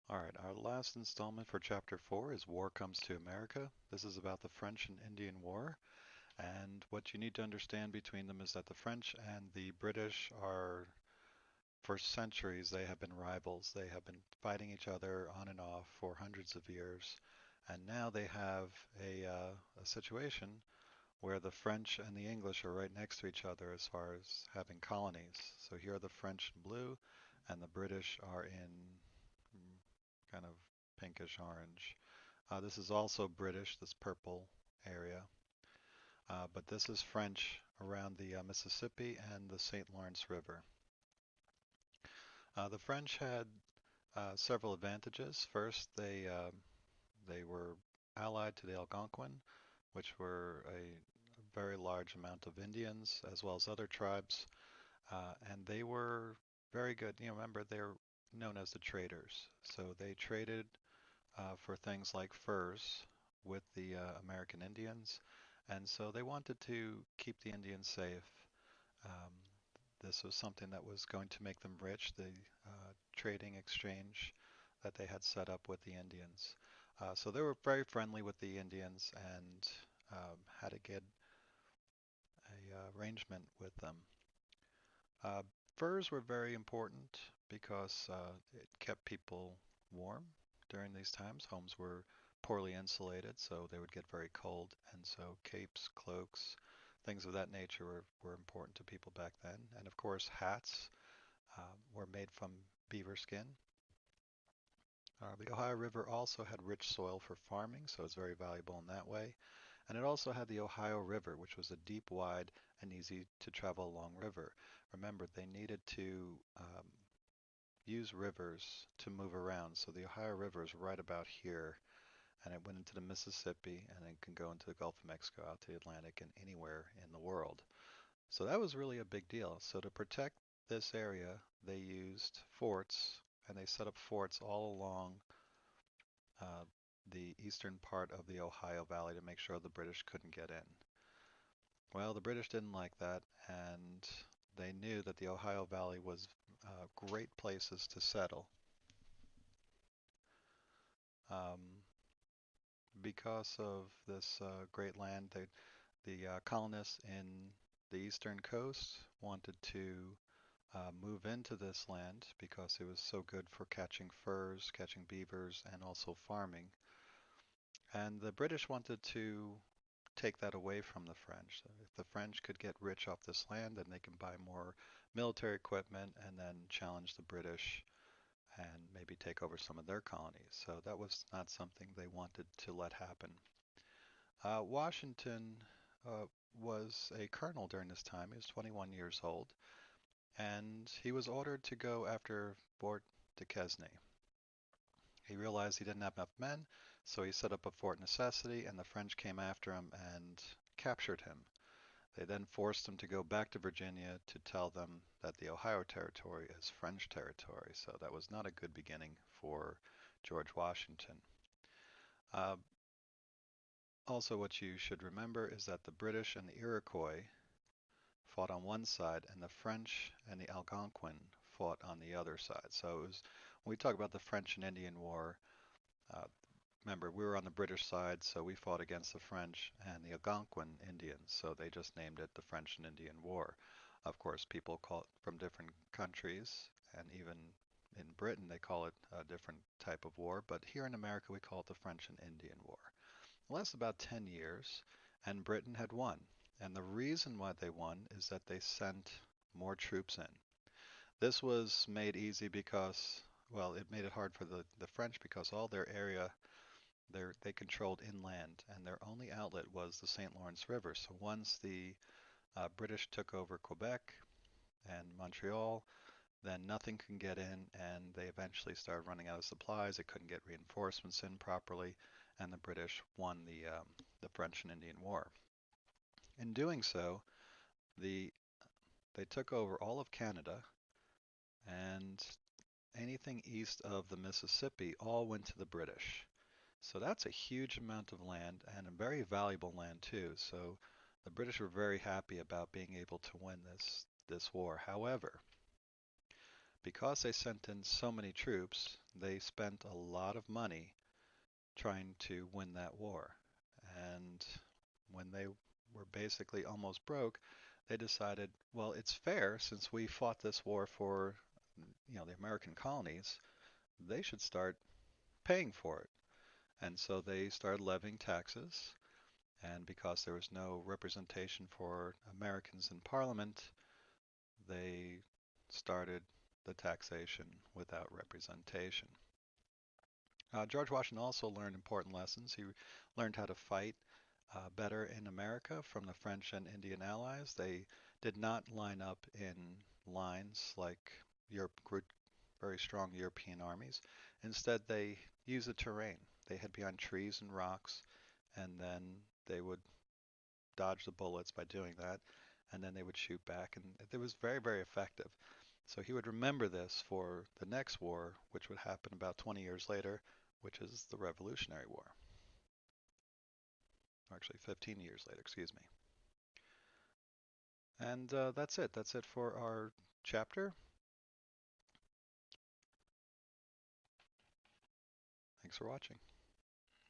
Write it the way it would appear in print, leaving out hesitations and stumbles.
Alright, our last installment for Chapter 4 is War Comes to America. This is about the French and Indian War, and what you need to understand between them is that the French and the British are, for centuries, they have been rivals. They have been fighting each other on and off for hundreds of years, and now they have a situation where the French and the English are right next to each other as far as having colonies. So here are the French in blue, and the British are in kind of pinkish orange. This is also British, this purple area, but this is French around the Mississippi and the St. Lawrence River. The French had several advantages. First, they were allied to the Algonquin, which were a very large amount of Indians as well as other tribes, and they were very good. Remember, they're known as the traders. So they traded for things like furs with the American Indians, and so they wanted to keep the Indians safe. Um, this was something that was going to make them rich, the trading exchange that they had set up with the Indians. So they were very friendly with the Indians and had a good arrangement with them. Uh, Furs were very important because it kept people warm during these times. Homes were poorly insulated, so they would get very cold, and so capes, cloaks, things of that nature were important to people back then. And of course, hats were made from beaver skin. The Ohio River also had rich soil for farming, so it's very valuable in that way. And it also had the Ohio River, which was a deep, wide, and easy to travel along river. Remember, they needed to use rivers to move around. So the Ohio River is right about here, and it went into the Mississippi, and it can go into the Gulf of Mexico, out to the Atlantic, and anywhere in the world. So that was really a big deal. So to protect this area, they used forts, and they set up forts all along uh, the eastern part of the Ohio Valley to make sure the British couldn't get in. Well, the British didn't like that, and they knew that the Ohio Valley was great places to settle. Um, because of this great land, the colonists in the eastern coast wanted to move into this land because it was so good for catching furs, catching beavers, and also farming. And the British wanted to take that away from the French. So if the French could get rich off this land, then they can buy more military equipment and then challenge the British and maybe take over some of their colonies. So that was not something they wanted to let happen. Washington uh, was a colonel during this time. He was 21 years old, and he was ordered to go after Fort Duquesne. He realized he didn't have enough men, so he set up a Fort Necessity, and the French came after him and captured him. They then forced him to go back to Virginia to tell them that the Ohio Territory is French territory. So that was not a good beginning for George Washington. Uh, Also, what you should remember is that the British and the Iroquois fought on one side, and the French and the Algonquin fought on the other side. So it was, when we talk about the French and Indian War, uh, remember we were on the British side, so we fought against the French and the Algonquin Indians. So they just named it the French and Indian War. Of course, people call it from different countries, and even in Britain they call it a different type of war. But here in America we call it the French and Indian War. It lasted about 10 years, and Britain had won. And the reason why they won is that they sent more troops in. This was made easy because, well, it made it hard for the French because all their area they controlled inland, and their only outlet was the St. Lawrence River. So once the British took over Quebec and Montreal, then nothing can get in, and they eventually started running out of supplies. They couldn't get reinforcements in properly, and the British won the French and Indian War. In doing so, the they took over all of Canada, and anything east of the Mississippi all went to the British. So that's a huge amount of land and a very valuable land too. So the British were very happy about being able to win this war. However, Because they sent in so many troops, they spent a lot of money trying to win that war. And when they were basically almost broke, they decided, well, it's fair since we fought this war for, the American colonies, they should start paying for it. And so they started levying taxes. And because there was no representation for Americans in Parliament, they started the taxation without representation. George Washington also learned important lessons. He learned how to fight better in America from the French and Indian allies. They did not line up in lines like Europe, very strong European armies. Instead, they used the terrain. They hid behind trees and rocks, and then they would dodge the bullets by doing that, and then they would shoot back, and it was very, very effective. So he would remember this for the next war, which would happen about 20 years later, which is the Revolutionary War. Actually, 15 years later, excuse me. And that's it. That's it for our chapter. Thanks for watching.